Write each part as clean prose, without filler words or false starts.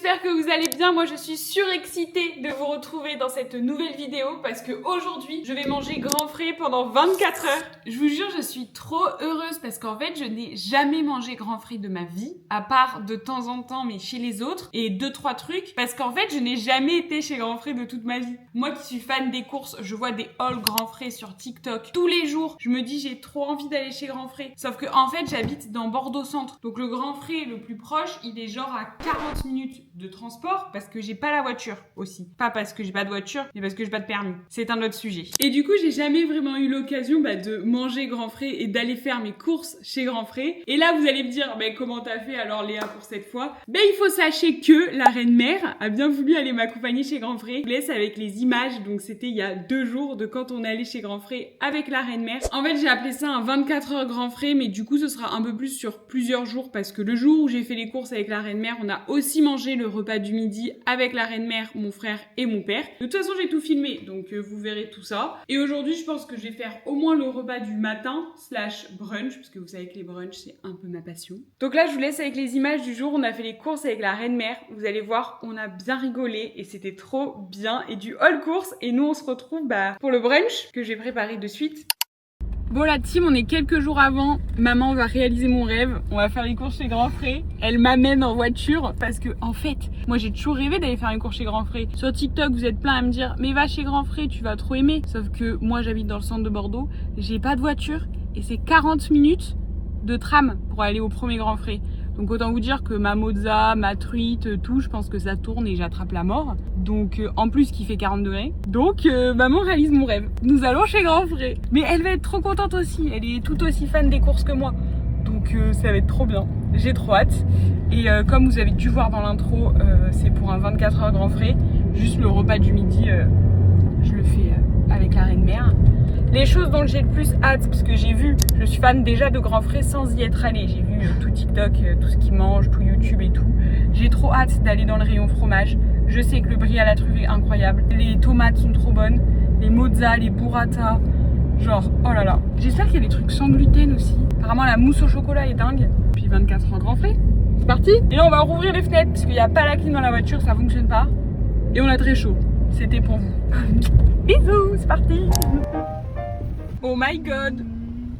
j'espère que vous allez bien. Moi je suis surexcitée de vous retrouver dans cette nouvelle vidéo parce que aujourd'hui je vais manger grand frais pendant 24 heures. Je vous jure, je suis trop heureuse parce qu'en fait je n'ai jamais mangé grand frais de ma vie, à part de temps en temps mais chez les autres et 2-3 trucs, parce qu'en fait je n'ai jamais été chez grand frais de toute ma vie. Moi qui suis fan des courses, je vois des hauls grand frais sur TikTok tous les jours. Je me dis j'ai trop envie d'aller chez grand frais. Sauf que en fait j'habite dans Bordeaux Centre, donc le grand frais le plus proche il est genre à 40 minutes de transport parce que j'ai pas la voiture aussi. Pas parce que j'ai pas de voiture, mais parce que j'ai pas de permis. C'est un autre sujet. Et du coup, j'ai jamais vraiment eu l'occasion de manger grand frais et d'aller faire mes courses chez grand frais. Et là, vous allez me dire, comment t'as fait alors Léa pour cette fois? Il faut sachez que la reine-mère a bien voulu aller m'accompagner chez grand frais. Je vous laisse avec les images, donc c'était il y a 2 jours de quand on est allé chez grand frais avec la reine-mère. En fait, j'ai appelé ça un 24 heures grand frais, mais du coup, ce sera un peu plus sur plusieurs jours parce que le jour où j'ai fait les courses avec la reine-mère, on a aussi mangé le repas du midi avec la reine-mère, mon frère et mon père. De toute façon, j'ai tout filmé, donc vous verrez tout ça. Et aujourd'hui, je pense que je vais faire au moins le repas du matin / brunch, parce que vous savez que les brunchs, c'est un peu ma passion. Donc là, je vous laisse avec les images du jour. On a fait les courses avec la reine-mère. Vous allez voir, on a bien rigolé et c'était trop bien. Et du haul course. Et nous, on se retrouve pour le brunch que j'ai préparé de suite. Bon la team, on est quelques jours avant, maman va réaliser mon rêve, on va faire les courses chez Grand Frais, elle m'amène en voiture parce que en fait, moi j'ai toujours rêvé d'aller faire une course chez Grand Frais. Sur TikTok vous êtes plein à me dire mais va chez Grand Frais, tu vas trop aimer. Sauf que moi j'habite dans le centre de Bordeaux, j'ai pas de voiture et c'est 40 minutes de tram pour aller au premier Grand Frais. Donc autant vous dire que ma mozza, ma truite, tout, je pense que ça tourne et j'attrape la mort. Donc en plus qu'il fait 40 degrés. Donc maman réalise mon rêve. Nous allons chez Grand Frais. Mais elle va être trop contente aussi. Elle est tout aussi fan des courses que moi. Donc ça va être trop bien. J'ai trop hâte. Et comme vous avez dû voir dans l'intro, c'est pour un 24 heures Grand Frais. Juste le repas du midi, je le fais avec la reine-mère. Les choses dont j'ai le plus hâte, parce que j'ai vu, je suis fan déjà de Grand Frais sans y être allée. J'ai vu tout TikTok, tout ce qu'ils mangent, tout YouTube et tout. J'ai trop hâte d'aller dans le rayon fromage. Je sais que le brie à la truffe est incroyable. Les tomates sont trop bonnes. Les mozza, les burrata. Genre, oh là là. J'espère qu'il y a des trucs sans gluten aussi. Apparemment, la mousse au chocolat est dingue. Puis 24 heures Grand Frais. C'est parti. Et là, on va rouvrir les fenêtres, parce qu'il n'y a pas la clim dans la voiture, ça fonctionne pas. Et on a très chaud. C'était pour vous. Bisous, c'est parti. Oh my god,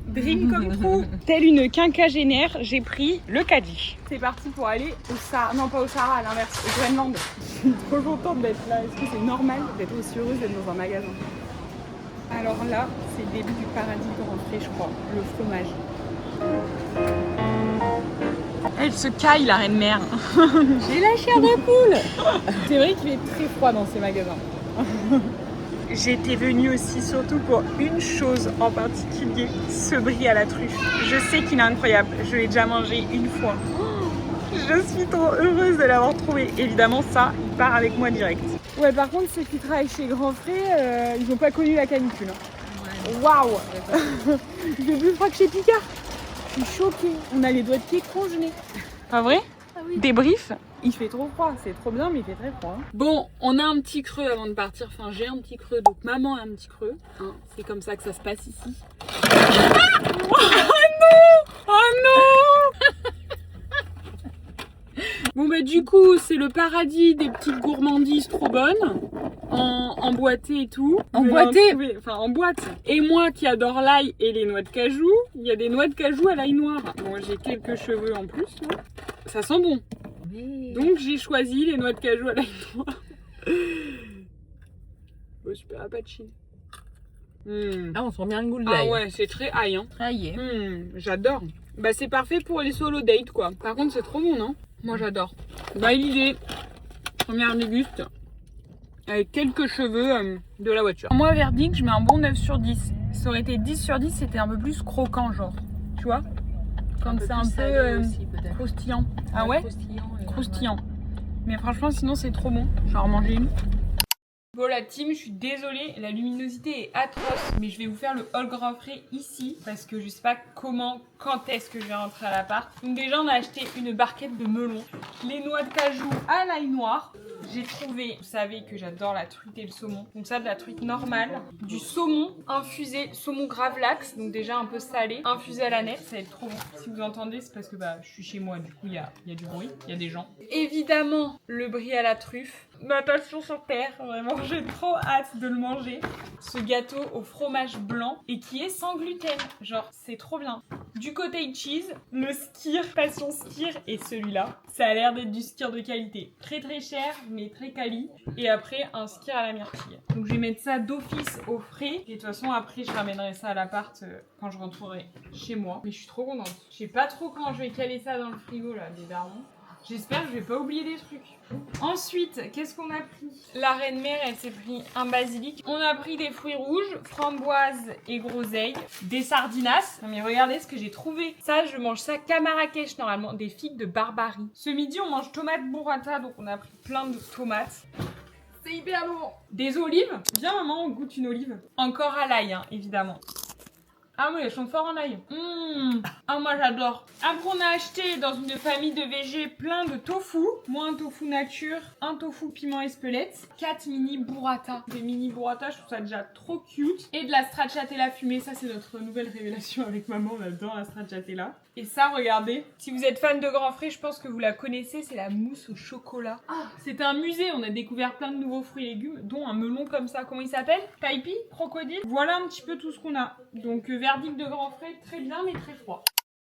dream come true. Telle une quinquagénaire, j'ai pris le caddie. C'est parti pour aller au Sahara, non pas au Sahara, à l'inverse, au Groenland. Je suis trop contente d'être là. Est-ce que c'est normal d'être aussi heureuse d'être dans un magasin? Alors là, c'est le début du paradis de rentrer, je crois, le fromage. Elle se caille la reine-mère. J'ai la chair de poule. C'est vrai qu'il est très froid dans ces magasins. J'étais venue aussi surtout pour une chose en particulier, ce brie à la truffe. Je sais qu'il est incroyable, je l'ai déjà mangé une fois. Je suis trop heureuse de l'avoir trouvé. Évidemment ça, il part avec moi direct. Ouais, par contre ceux qui travaillent chez Grand Frais, ils n'ont pas connu la canicule. Waouh. Il fait plus froid que chez Picard. Je suis choquée, on a les doigts de pied congelés. Pas vrai? Ah oui. Débrief. Il fait trop froid, c'est trop bien mais il fait très froid. Bon, on a un petit creux avant de partir, enfin j'ai un petit creux, donc maman a un petit creux. Hein, c'est comme ça que ça se passe ici. Oh non! Oh non! Bon du coup c'est le paradis des petites gourmandises trop bonnes, en boîté et tout. En boîté? Enfin en boîte. Et moi qui adore l'ail et les noix de cajou, il y a des noix de cajou à l'ail noir. Bon j'ai quelques cheveux en plus, là. Ça sent bon. Donc j'ai choisi les noix de cajou à l'ail noir. Oh, super apache. Ah, on sent bien le goût de l'ail. Ah ouais, c'est très ail. Hein. Ail. J'adore. C'est parfait pour les solo dates quoi. Par contre, c'est trop bon, non? Moi, j'adore. L'idée, première déguste, avec quelques cheveux de la voiture. Moi, verdict, je mets un bon 9 sur 10. Ça aurait été 10 sur 10, c'était un peu plus croquant, genre. Tu vois? Comme c'est un peu croustillant. Ah ouais? Croustillant. Mais franchement, sinon, c'est trop bon. Je vais en manger une. Bon la team, je suis désolée, la luminosité est atroce, mais je vais vous faire le haul Grand Frais ici, parce que je sais pas quand est-ce que je vais rentrer à l'appart. Donc déjà on a acheté une barquette de melon, les noix de cajou à l'ail noir, j'ai trouvé, vous savez que j'adore la truite et le saumon. Donc ça, de la truite normale, du saumon infusé, saumon gravlax, donc déjà un peu salé, infusé à la nette, ça va être trop bon. Si vous entendez, c'est parce que je suis chez moi, du coup il y a du bruit, il y a des gens. Évidemment, le brie à la truffe. Ma passion sur terre, vraiment, j'ai trop hâte de le manger. Ce gâteau au fromage blanc et qui est sans gluten. Genre, c'est trop bien. Du cottage cheese, le skyr, passion skyr et celui-là. Ça a l'air d'être du skyr de qualité. Très très cher, mais très quali. Et après, un skyr à la myrtille. Donc je vais mettre ça d'office au frais. Et de toute façon, après, je ramènerai ça à l'appart quand je rentrerai chez moi. Mais je suis trop contente. Je sais pas trop quand je vais caler ça dans le frigo, là, des darons. J'espère que je vais pas oublier des trucs. Ensuite, qu'est-ce qu'on a pris? La reine-mère, elle s'est pris un basilic. On a pris des fruits rouges, framboises et groseilles. Des sardinas. Non mais regardez ce que j'ai trouvé. Ça, je mange ça qu'à Marrakech normalement. Des figues de Barbarie. Ce midi, on mange tomate burrata. Donc on a pris plein de tomates. C'est hyper bon. Des olives. Viens maman, on goûte une olive. Encore à l'ail, hein, évidemment. Ah oui, elles sont fortes en ail. Ah moi j'adore. Après on a acheté dans une famille de VG plein de tofu. Moi un tofu nature, un tofu piment espelette, 4 mini burrata. Des mini burrata, je trouve ça déjà trop cute. Et de la stracciatella fumée, ça c'est notre nouvelle révélation avec maman, on adore la stracciatella. Et ça, regardez, si vous êtes fan de Grand Frais, je pense que vous la connaissez, c'est la mousse au chocolat. Ah, c'est un musée, on a découvert plein de nouveaux fruits et légumes, dont un melon comme ça. Comment il s'appelle? Taipi? Crocodile? Voilà un petit peu tout ce qu'on a. Donc, verdict de Grand Frais, très bien mais très froid.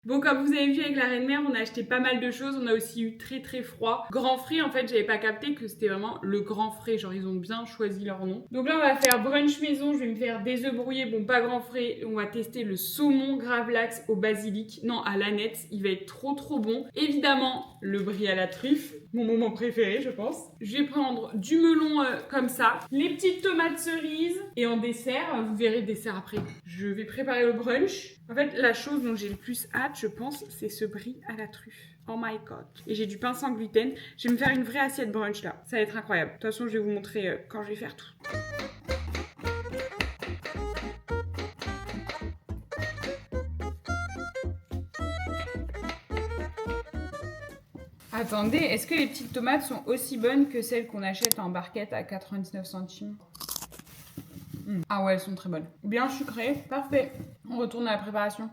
Bon, comme vous avez vu avec la reine-mère, on a acheté pas mal de choses. On a aussi eu très très froid. Grand Frais, en fait, j'avais pas capté que c'était vraiment le Grand Frais. Genre, ils ont bien choisi leur nom. Donc là, on va faire brunch maison. Je vais me faire des œufs brouillés. Bon, pas Grand Frais. On va tester le saumon gravlax au basilic. Non, à l'aneth. Il va être trop trop bon. Évidemment, le brie à la truffe. Mon moment préféré, je pense. Je vais prendre du melon comme ça. Les petites tomates cerises. Et en dessert, vous verrez le dessert après. Je vais préparer le brunch. En fait, la chose dont j'ai le plus hâte, je pense, c'est ce brie à la truffe. Oh my god. Et j'ai du pain sans gluten. Je vais me faire une vraie assiette brunch là. Ça va être incroyable. De toute façon, je vais vous montrer quand je vais faire tout. Attendez, est-ce que les petites tomates sont aussi bonnes que celles qu'on achète en barquette à 99 centimes? Ah ouais, elles sont très bonnes. Bien sucrées, parfait. On retourne à la préparation.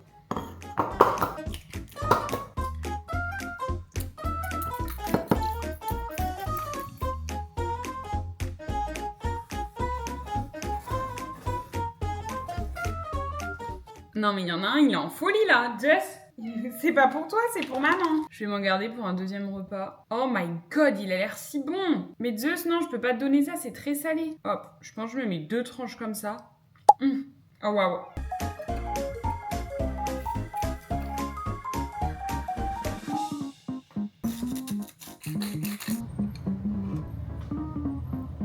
Non mais il y en a un, il est en folie là, Jess. C'est pas pour toi, c'est pour maman. Je vais m'en garder pour un deuxième repas. Oh my god, il a l'air si bon. Mais Zeus, non, je peux pas te donner ça, c'est très salé. Hop, je pense que je me mets 2 tranches comme ça. Oh waouh.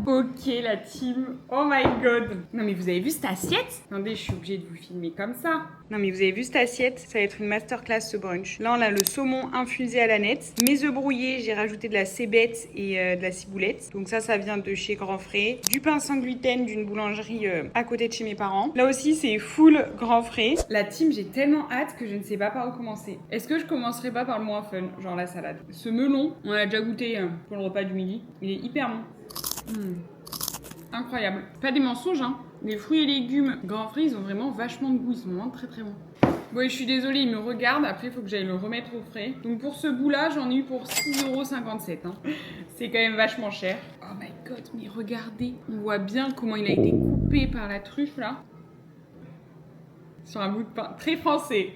Ok la team, oh my god. Non mais vous avez vu cette assiette? Attendez, je suis obligée de vous filmer comme ça. Non mais vous avez vu cette assiette? Ça va être une masterclass ce brunch. Là on a le saumon infusé à l'aneth. Mes œufs brouillés, j'ai rajouté de la cébette et de la ciboulette. Donc ça vient de chez Grand Frais. Du pain sans gluten d'une boulangerie à côté de chez mes parents. Là aussi c'est full Grand Frais. La team, j'ai tellement hâte que je ne sais pas par où commencer. Est-ce que je commencerai pas par le moins fun, genre la salade? Ce melon, on l'a déjà goûté pour le repas du midi. Il est hyper bon. Incroyable. Pas des mensonges, hein. Les fruits et légumes Grand Frais, ils ont vraiment vachement de goût. Ils sont vraiment très très bons. Bon, et je suis désolée, il me regarde. Après, il faut que j'aille le remettre au frais. Donc pour ce bout-là, j'en ai eu pour 6,57 €. Hein. C'est quand même vachement cher. Oh my god, mais regardez. On voit bien comment il a été coupé par la truffe, là. Sur un bout de pain. Très français.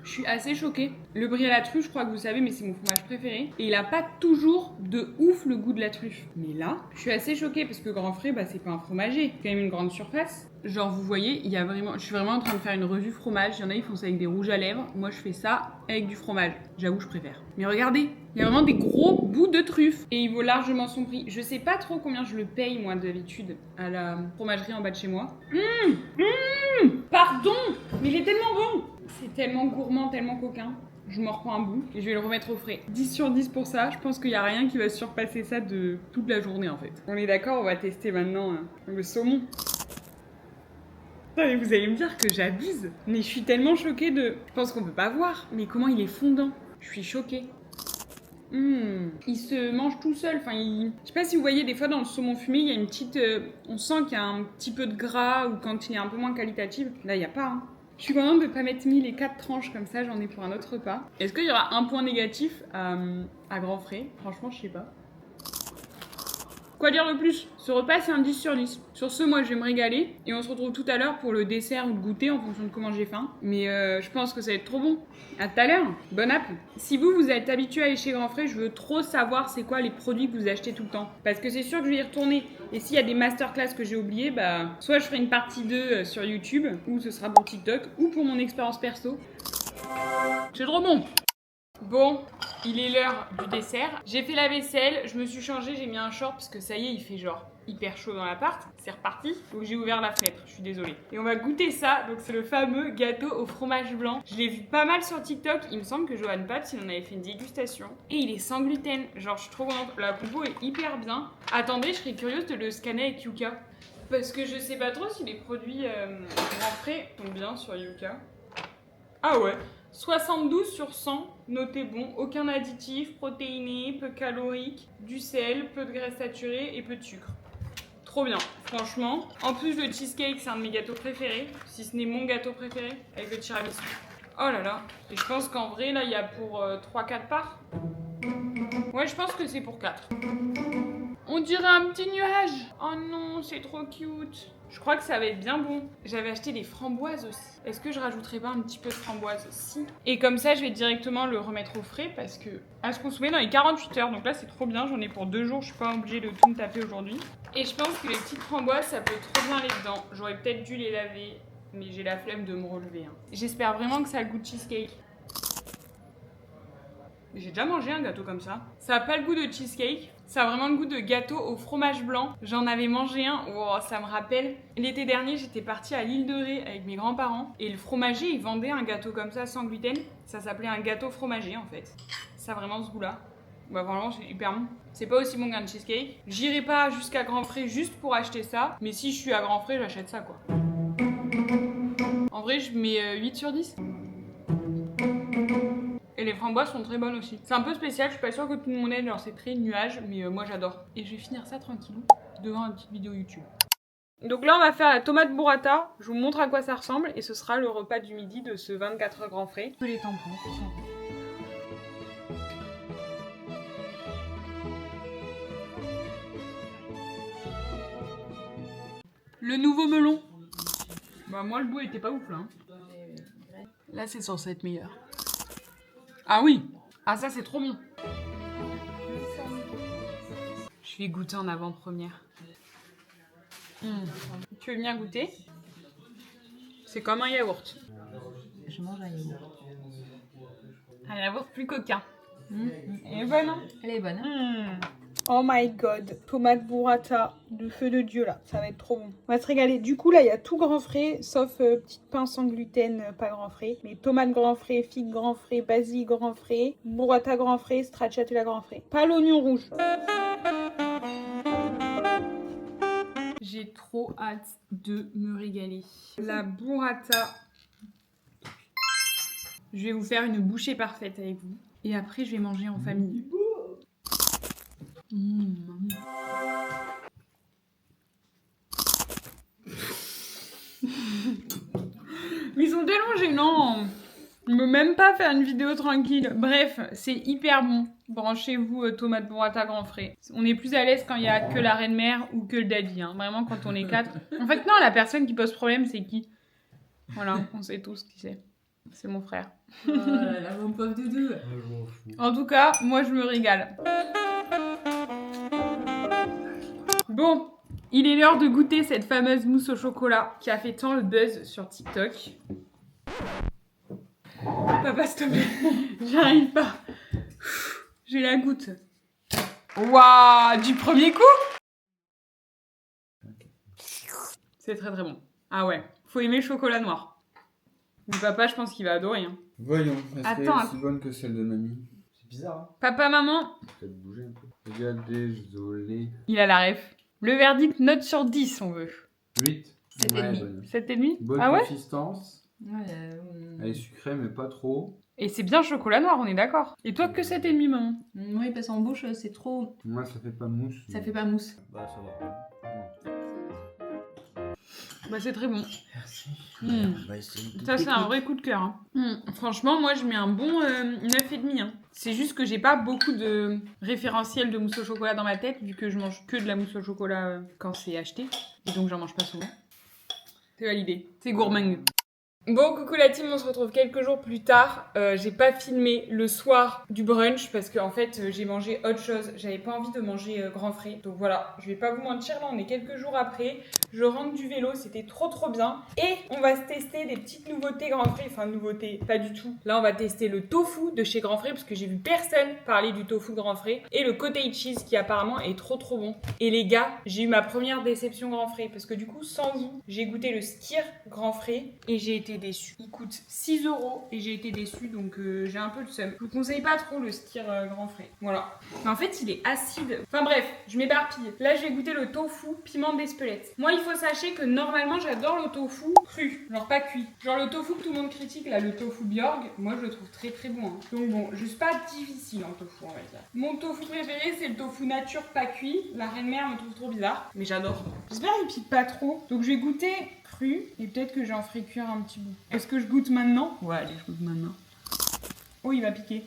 Je suis assez choquée. Le brie à la truffe, je crois que vous savez, mais c'est mon fromage préféré. Et il a pas toujours de ouf le goût de la truffe. Mais là, je suis assez choquée parce que Grand Frais, c'est pas un fromager. C'est quand même une grande surface. Genre, vous voyez, il y a vraiment... Je suis vraiment en train de faire une revue fromage. Il y en a, ils font ça avec des rouges à lèvres. Moi, je fais ça avec du fromage. J'avoue, je préfère. Mais regardez, il y a vraiment des gros bouts de truffe. Et il vaut largement son prix. Je sais pas trop combien je le paye, moi, d'habitude, à la fromagerie en bas de chez moi. Pardon, mais il est tellement bon. C'est tellement gourmand, tellement coquin. Je m'en reprends un bout et je vais le remettre au frais. 10 sur 10 pour ça. Je pense qu'il n'y a rien qui va surpasser ça de toute la journée en fait. On est d'accord, on va tester maintenant le saumon. Non, mais vous allez me dire que j'abuse. Mais je suis tellement choquée de... Je pense qu'on peut pas voir. Mais comment il est fondant. Je suis choquée. Il se mange tout seul. Enfin, je sais pas si vous voyez, des fois dans le saumon fumé, il y a une petite... on sent qu'il y a un petit peu de gras ou quand il est un peu moins qualitatif. Là, il n'y a pas. Hein. Je suis contente de ne pas m'être mis les 4 tranches comme ça, j'en ai pour un autre repas. Est-ce qu'il y aura un point négatif à grands frais? Franchement, je sais pas. Quoi dire de plus? Ce repas, c'est un 10 sur 10. Sur ce, moi, je vais me régaler. Et on se retrouve tout à l'heure pour le dessert ou le goûter en fonction de comment j'ai faim. Mais je pense que ça va être trop bon. À tout à l'heure. Bon app. Si vous êtes habitué à aller chez Grand Frais, je veux trop savoir c'est quoi les produits que vous achetez tout le temps. Parce que c'est sûr que je vais y retourner. Et s'il y a des masterclass que j'ai oubliées, bah, soit je ferai une partie 2 sur YouTube, ou ce sera pour TikTok, ou pour mon expérience perso. C'est trop bon. Bon, il est l'heure du dessert. J'ai fait la vaisselle, je me suis changée, j'ai mis un short parce que ça y est, il fait genre hyper chaud dans l'appart. C'est reparti. Donc j'ai ouvert la fenêtre, je suis désolée. Et on va goûter ça. Donc c'est le fameux gâteau au fromage blanc. Je l'ai vu pas mal sur TikTok. Il me semble que Johan Pabst, il en avait fait une dégustation. Et il est sans gluten. Genre je suis trop contente. La compo est hyper bien. Attendez, je serais curieuse de le scanner avec Yuka. Parce que je sais pas trop si les produits Grand Frais tombent bien sur Yuka. Ah ouais. 72 sur 100, notez bon, aucun additif, protéiné, peu calorique, du sel, peu de graisse saturée et peu de sucre. Trop bien, franchement. En plus, le cheesecake, c'est un de mes gâteaux préférés, si ce n'est mon gâteau préféré, avec le tiramisu. Oh là là, et je pense qu'en vrai, là, il y a pour 3-4 parts. Ouais, je pense que c'est pour 4. On dirait un petit nuage. Oh non, c'est trop cute. Je crois que ça va être bien bon. J'avais acheté des framboises aussi. Est-ce que je rajouterais pas un petit peu de framboise? Si. Et comme ça, je vais directement le remettre au frais parce que à se consommer dans les 48 heures. Donc là, c'est trop bien. J'en ai pour 2 jours. Je suis pas obligée de tout me taper aujourd'hui. Et je pense que les petites framboises, ça peut trop bien les dents. J'aurais peut-être dû les laver, mais j'ai la flemme de me relever. Hein. J'espère vraiment que ça a le goût de cheesecake. J'ai déjà mangé un gâteau comme ça. Ça a pas le goût de cheesecake. Ça a vraiment le goût de gâteau au fromage blanc. J'en avais mangé un. Oh, ça me rappelle. L'été dernier, j'étais partie à l'île de Ré avec mes grands-parents. Et le fromager, il vendait un gâteau comme ça sans gluten. Ça s'appelait un gâteau fromager en fait. Ça a vraiment ce goût-là. Bah vraiment, c'est hyper bon. C'est pas aussi bon qu'un cheesecake. J'irai pas jusqu'à Grand Frais juste pour acheter ça. Mais si je suis à Grand Frais, j'achète ça quoi. En vrai, je mets 8 sur 10. Et les framboises sont très bonnes aussi. C'est un peu spécial, je suis pas sûre que tout le monde aime, genre c'est très nuage, mais moi j'adore. Et je vais finir ça tranquillou devant une petite vidéo YouTube. Donc là on va faire la tomate burrata, je vous montre à quoi ça ressemble et ce sera le repas du midi de ce 24 Grand Frais. Les tampons, le nouveau melon. Bah moi le goût était pas ouf là. Hein. Là c'est censé être meilleur. Ah oui! Ah ça c'est trop bon! Je vais goûter en avant-première. Tu veux bien goûter? C'est comme un yaourt. Je mange un yaourt. Un yaourt plus coquin. Elle est bonne, hein? Elle est bonne. Hein? Oh my god, tomate burrata, le feu de Dieu là, ça va être trop bon. On va se régaler. Du coup là, il y a tout Grand Frais, sauf petite pain sans gluten, pas Grand Frais. Mais tomate Grand Frais, figue Grand Frais, basilic Grand Frais, burrata Grand Frais, stracciatella Grand Frais. Pas l'oignon rouge. J'ai trop hâte de me régaler. La burrata. Je vais vous faire une bouchée parfaite avec vous. Et après, je vais manger en famille. Mais ils sont tellement gênants. Je ne peux même pas faire une vidéo tranquille. Bref, c'est hyper bon. Branchez-vous tomate burrata Grand Frais. On est plus à l'aise quand il n'y a que la reine-mère ou que le daddy. Hein. Vraiment, quand on est 4. En fait, non, la personne qui pose problème, c'est qui? Voilà, on sait tous qui c'est. C'est mon frère. La bonne pauvre de deux. En tout cas, moi, je me régale. Bon, il est l'heure de goûter cette fameuse mousse au chocolat qui a fait tant le buzz sur TikTok. Papa, s'il te plaît, j'arrive pas. J'ai la goutte. Waouh, du premier coup? C'est très très bon. Ah ouais, faut aimer le chocolat noir. Mais papa, je pense qu'il va adorer. Hein. Voyons, est-ce qu'elle est Attends, aussi bonne que celle de mamie? C'est bizarre, hein? Papa, maman. Peut-être bouger un peu. Regardez, désolé. Il a la ref. Le verdict, note sur 10, on veut. 8. 7,5. Bonne. 7,5? Bonne Ah ouais? consistance. Ouais, Elle est sucrée, mais pas trop. Et c'est bien chocolat noir, on est d'accord. Et toi, que cet ennemi, maman? Oui, parce qu'en bouche, c'est trop... Moi, ça fait pas mousse. Ça fait pas mousse. Bah, ça va. Bah, c'est très bon. Merci. Mm. On va essayer une Ça, c'est un technique. vrai coup de cœur. Hein. Franchement, moi, je mets un bon 9,5. Hein. C'est juste que j'ai pas beaucoup de référentiels de mousse au chocolat dans ma tête, vu que je mange que de la mousse au chocolat quand c'est acheté. Et donc, j'en mange pas souvent. C'est validé. C'est gourmand. Bon, coucou la team, on se retrouve quelques jours plus tard. J'ai pas filmé le soir du brunch parce qu'en fait j'ai mangé autre chose. J'avais pas envie de manger grand frais. Donc voilà, je vais pas vous mentir, là on est quelques jours après. Je rentre du vélo, c'était trop bien. Et on va se tester des petites nouveautés grand frais. Enfin, nouveautés, pas du tout. Là on va tester le tofu de chez Grand Frais parce que j'ai vu personne parler du tofu de Grand Frais. Et le cottage cheese qui apparemment est trop bon. Et les gars, j'ai eu ma première déception Grand Frais parce que du coup, sans vous, j'ai goûté le skyr Grand Frais et j'ai été déçue. Il coûte 6 € et j'ai été déçue donc j'ai un peu le seum. Je vous conseille pas trop le skyr Grand Frais. Voilà. Mais en fait, il est acide. Enfin bref, je m'éparpille. Là, je vais goûter le tofu piment d'Espelette. Moi, il faut sachez que normalement, j'adore le tofu cru, genre pas cuit. Genre le tofu que tout le monde critique là, le tofu Bjorg, moi je le trouve très bon. Hein. Donc bon, juste pas difficile en tofu, on va dire. Mon tofu préféré, c'est le tofu nature pas cuit. La reine-mère me trouve trop bizarre, mais j'adore. J'espère qu'il pique pas trop. Donc je vais goûter cru et peut-être que j'en ferai cuire un petit bout. Est-ce que je goûte maintenant? Ouais, allez, je goûte maintenant. Oh, il va piquer.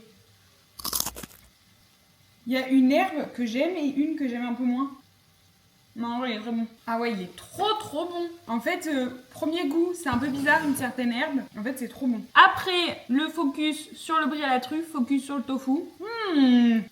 Il y a une herbe que j'aime et une que j'aime un peu moins. Non, ouais, il est très bon. Ah ouais, il est trop bon. En fait, premier goût, c'est un peu bizarre, une certaine herbe. En fait, c'est trop bon. Après, le focus sur le brie à la truffe, focus sur le tofu.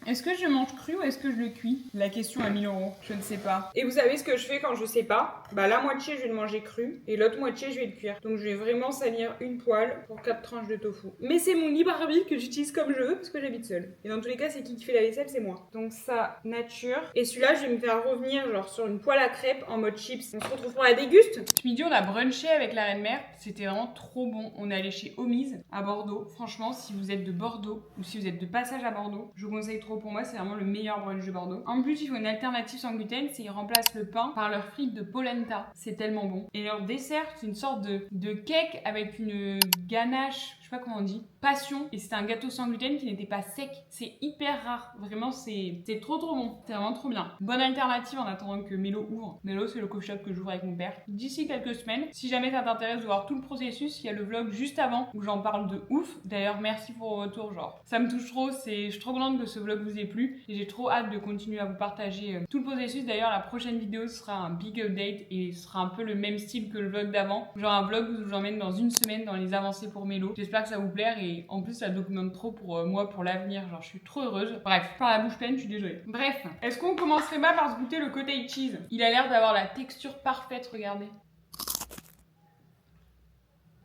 Est-ce que je mange cru ou est-ce que je le cuis? La question à 1000 €, je ne sais pas. Et vous savez ce que je fais quand je sais pas? Bah la moitié, je vais le manger cru et l'autre moitié, je vais le cuire. Donc je vais vraiment salir une poêle pour 4 tranches de tofu. Mais c'est mon libre arbitre que j'utilise comme je veux parce que j'habite seule. Et dans tous les cas, c'est qui fait la vaisselle? C'est moi. Donc ça, nature. Et celui-là, je vais me faire revenir genre sur une poêle à crêpes en mode chips. On se retrouve pour la déguste. Ce midi, on a brunché avec la reine-mère. C'était vraiment trop bon. On est allé chez Omise à Bordeaux. Franchement, si vous êtes de Bordeaux ou si vous êtes de passage à Bordeaux, je vous conseille trop. Pour moi, c'est vraiment le meilleur brunch de Bordeaux. En plus, il faut une alternative sans gluten, c'est qu'ils remplacent le pain par leurs frites de polenta. C'est tellement bon. Et leur dessert, c'est une sorte de cake avec une ganache, je sais pas comment on dit, passion. Et c'était un gâteau sans gluten qui n'était pas sec. C'est hyper rare. Vraiment, c'est trop bon. C'est vraiment trop bien. Bonne alternative en attendant que Mélo ouvre. Mélo, c'est le coffee shop que j'ouvre avec mon père. D'ici quelques semaines, si jamais ça t'intéresse de voir tout le processus, il y a le vlog juste avant où j'en parle de ouf. D'ailleurs, merci pour vos retours. Genre, ça me touche trop. Je suis trop contente que ce vlog vous ait plu. Et j'ai trop hâte de continuer à vous partager tout le processus. D'ailleurs, la prochaine vidéo sera un big update et ce sera un peu le même style que le vlog d'avant. Genre un vlog où j'emmène dans une semaine dans les avancées pour Mélo. J'espère que ça vous plaire et en plus ça documente trop pour moi, pour l'avenir. Genre je suis trop heureuse. Bref, par la bouche pleine, je suis désolée. Bref, est-ce qu'on commencerait pas par se goûter le cottage cheese? Il a l'air d'avoir la texture parfaite, regardez.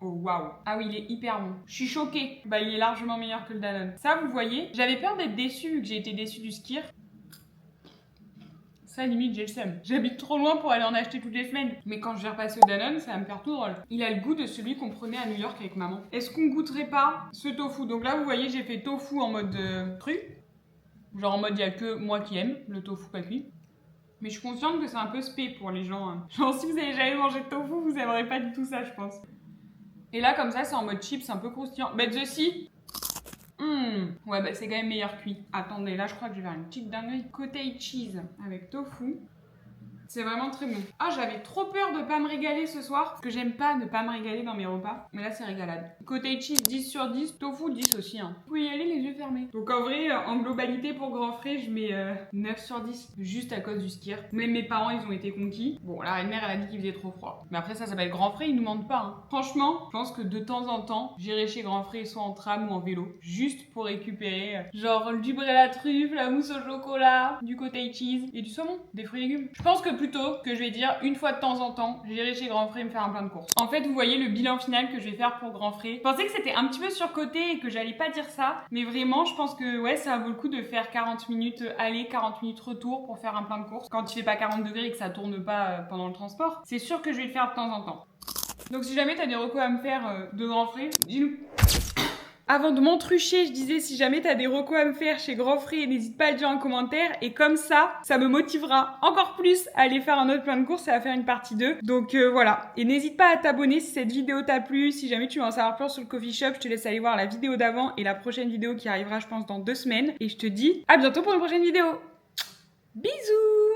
Oh waouh. Ah oui, il est hyper bon. Je suis choquée. Bah il est largement meilleur que le Danone. Ça vous voyez, j'avais peur d'être déçue vu que j'ai été déçue du skyr. Ça, limite, j'ai le seum. J'habite trop loin pour aller en acheter toutes les semaines. Mais quand je vais repasser au Danone, ça va me faire tout drôle. Il a le goût de celui qu'on prenait à New York avec maman. Est-ce qu'on goûterait pas ce tofu? Donc là, vous voyez, j'ai fait tofu en mode cru. Genre en mode, il y a que moi qui aime le tofu pas cuit. Mais je suis consciente que c'est un peu spé pour les gens. Hein. Genre, si vous avez jamais mangé de tofu, vous aimerez pas du tout ça, je pense. Et là, comme ça, c'est en mode chips, un peu croustillant. But the sea. Ouais, bah c'est quand même meilleur cuit. Attendez, là je crois que je vais faire une petite dinguerie. Cottage cheese avec tofu. C'est vraiment très bon. Ah, j'avais trop peur de pas me régaler ce soir. Parce que j'aime pas ne pas me régaler dans mes repas. Mais là, c'est régalade. Cottage cheese 10 sur 10. Tofu 10 aussi. Hein. Vous pouvez y aller les yeux fermés. Donc en vrai, en globalité, pour Grand Frais, je mets 9 sur 10. Juste à cause du skyr. Même mes parents, ils ont été conquis. Bon, la reine-mère, elle a dit qu'il faisait trop froid. Mais après, ça s'appelle Grand Frais, ils nous mentent pas. Hein. Franchement, je pense que de temps en temps, j'irai chez Grand Frais, soit en tram ou en vélo. Juste pour récupérer genre du brie à la truffe, la mousse au chocolat, du cottage cheese et du saumon, des fruits et légumes. Je pense que plutôt que je vais dire une fois de temps en temps, j'irai chez Grand Frais me faire un plein de courses. En fait, vous voyez le bilan final que je vais faire pour Grand Frais. Je pensais que c'était un petit peu surcoté et que j'allais pas dire ça, mais vraiment, je pense que ouais, ça vaut le coup de faire 40 minutes aller, 40 minutes retour pour faire un plein de courses. Quand il fait pas 40 degrés et que ça tourne pas pendant le transport, c'est sûr que je vais le faire de temps en temps. Donc si jamais t'as des recos à me faire de Grand Frais, dis-nous. Avant de m'entrucher, je disais si jamais t'as des recos à me faire chez Grand Frais, n'hésite pas à le dire en commentaire. Et comme ça me motivera encore plus à aller faire un autre plein de courses et à faire une partie 2. Donc voilà. Et n'hésite pas à t'abonner si cette vidéo t'a plu. Si jamais tu veux en savoir plus sur le coffee shop, je te laisse aller voir la vidéo d'avant et la prochaine vidéo qui arrivera je pense dans 2 semaines. Et je te dis à bientôt pour une prochaine vidéo. Bisous!